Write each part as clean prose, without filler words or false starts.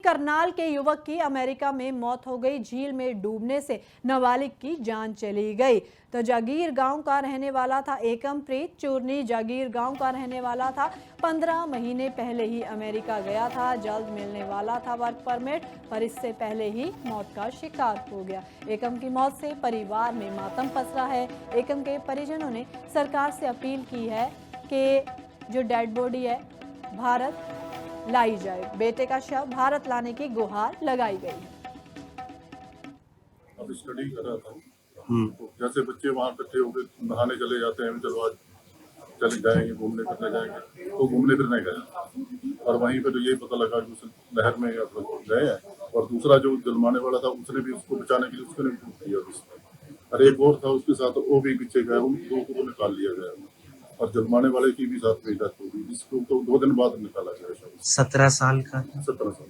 करनाल के युवक की अमेरिका में मौत हो गई। झील में डूबने से नाबालिग की जान चली गई। तो जागीर गांव का रहने वाला था एकमप्रीत चूरनी। जागीर गांव का रहने वाला था। 15 महीने पहले ही अमेरिका गया था। जल्द मिलने वाला था वर्क परमिट, पर इससे पहले ही मौत का शिकार हो गया। एकम की मौत से परिवार में मातम पसरा है। एकम के परिजनों ने सरकार से अपील की है कि जो डेड बॉडी है भारत लाई जाए। बेटे का शव भारत लाने की गुहार लगाई गई। अब स्टडी कर रहा था तो जैसे बच्चे वहाँ इकट्ठे होकर नहाने चले जाते हैं, चलो आज चले जाएंगे घूमने फिरने जाएंगे, तो घूमने फिरने गए और वहीं पे तो यही पता लगा कि उस नहर में गए हैं। और दूसरा जो जलमाने वाला था उसने भी उसको बचाने के लिए उसने भी डूब दिया। और एक और था उसके साथ, वो भी पीछे गया, उन दो को निकाल लिया गया और जलमाने वाले की भी साथ में डेथ हो गई, जिसको तो 2 दिन बाद निकाला गया। 17 साल का 17 साल।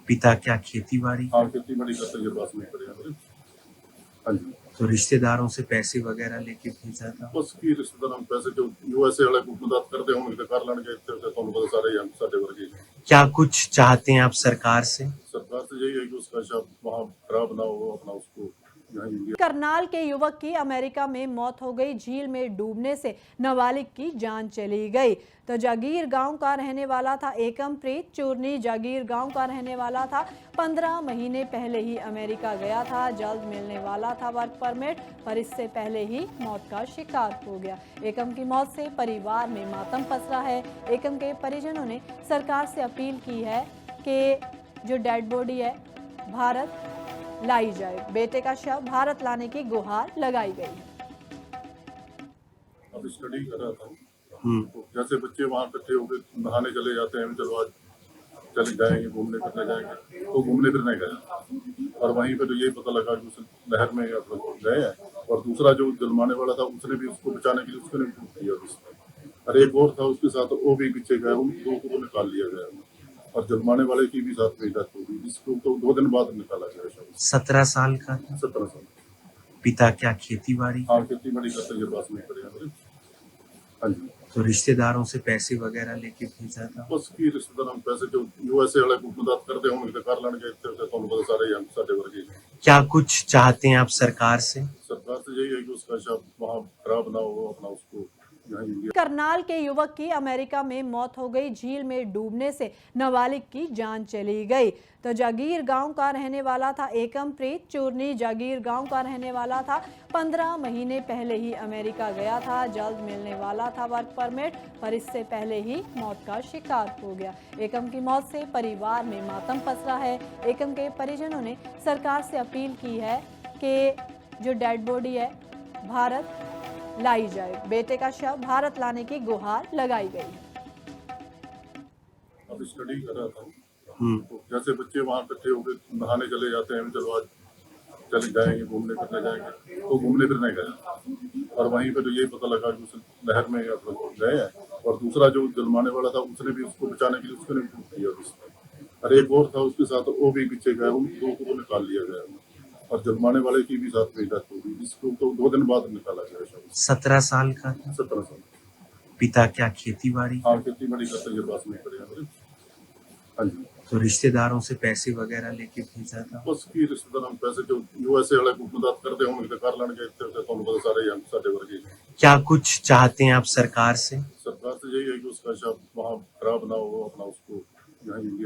पिता क्या खेती बाड़ी? हाँ, खेती बाड़ी करते ये पास में पड़े। हाँ जी। तो रिश्तेदारों से पैसे वगैरह लेके भेजा था? बस की रिश्तेदार हम पैसे जो यूएसए वाले को मदद करते हैं उनके कार लाने गए थे, तो बहुत सारे हम साढ़े वर्ग क्या कुछ चाहते हैं आप सरकार से? सरकार से यही है कि उसका शव वहाँ खराब ना हो, अपना उसको करनाल के युवक की अमेरिका में मौत हो गई। झील में डूबने से नाबालिग की जान चली गई। तो जागीर गांव का रहने वाला था एकमप्रीत चूरनी। जागीर गांव का रहने वाला था। 15 महीने पहले ही अमेरिका गया था। जल्द मिलने वाला था वर्क परमिट, पर इससे पहले ही मौत का शिकार हो गया। एकम की मौत से परिवार में मातम पसरा है। एकम के परिजनों ने सरकार से अपील की है कि जो डेड बॉडी है भारत लाई जाए। बेटे का शव भारत लाने की गुहार लगाई गई। अब स्टडी कर रहा था तो जैसे बच्चे वहाँ इकट्ठे होकर नहाने चले जाते हैं, चलो आज चले जाएंगे घूमने फिरने जाएंगे, तो घूमने फिरने गए और वहीं पे तो यही पता लगा कि उस नहर में गए हैं। और दूसरा जो जलमाने वाला था उसने भी उसको बचाने के लिए उसने भी डूब दिया। और एक और था उसके साथ, वो भी पीछे गया, उन दो को निकाल लिया गया और जलमाने वाले की भी साथ में डेथ हो गई, जिसको तो 2 दिन बाद निकाला गया। 17 साल का 17 साल। पिता क्या खेती बाड़ी? हाँ, खेती बाड़ी करते ये पास में पड़े। हाँ जी। तो रिश्तेदारों से पैसे वगैरह लेके भेजा था? बस की रिश्तेदार हम पैसे जो यूएसए वाले को मदद करते हैं उनके कार लाने गए थे, तो बहुत सारे हम साढ़े वर्ग क्या कुछ चाहते हैं आप सरकार से? सरकार से यही है कि उसका शव वहाँ खराब ना हो, अपना उसको करनाल के युवक की अमेरिका में मौत हो गई। झील में डूबने से नाबालिग की जान चली गई। तो जागीर गांव का रहने वाला था एकमप्रीत चूरनी। जागीर गांव का रहने वाला था। 15 महीने पहले ही अमेरिका गया था। जल्द मिलने वाला था वर्क परमिट, पर इससे पहले ही मौत का शिकार हो गया। एकम की मौत से परिवार में मातम पसरा है। एकम के परिजनों ने सरकार से अपील की है कि जो डेड बॉडी है भारत लाई जाए। बेटे का शव भारत लाने की गुहार लगाई गई। अब स्टडी कर रहा था तो जैसे बच्चे वहाँ इकट्ठे होकर नहाने चले जाते हैं, चलो आज चले जाएंगे घूमने फिरने जाएंगे, तो घूमने फिरने गए और वहीं पे तो यही पता लगा कि उस नहर में गए हैं। और दूसरा जो जलमाने वाला था उसने भी उसको बचाने के लिए उसने भी डूब दिया। और एक और था उसके साथ, वो भी पीछे गया, उन दो को निकाल लिया गया और जलमाने वाले की भी साथ में डेथ हो गई, जिसको तो 2 दिन बाद निकाला गया। 17 साल का 17 साल। पिता क्या खेती बाड़ी? हाँ, खेती बाड़ी करते ये पास में पड़े। हाँ जी। तो रिश्तेदारों से पैसे वगैरह लेके भेजा था? बस की रिश्तेदार हम पैसे जो यूएसए वाले को मदद करते हैं उनके कार लाने गए थे, तो बहुत सारे हम साढ़े वर्ग क्या कुछ चाहते हैं आप सरकार से? सरकार से यही है कि उसका शव वहाँ खराब ना हो, अपना उसको यहाँ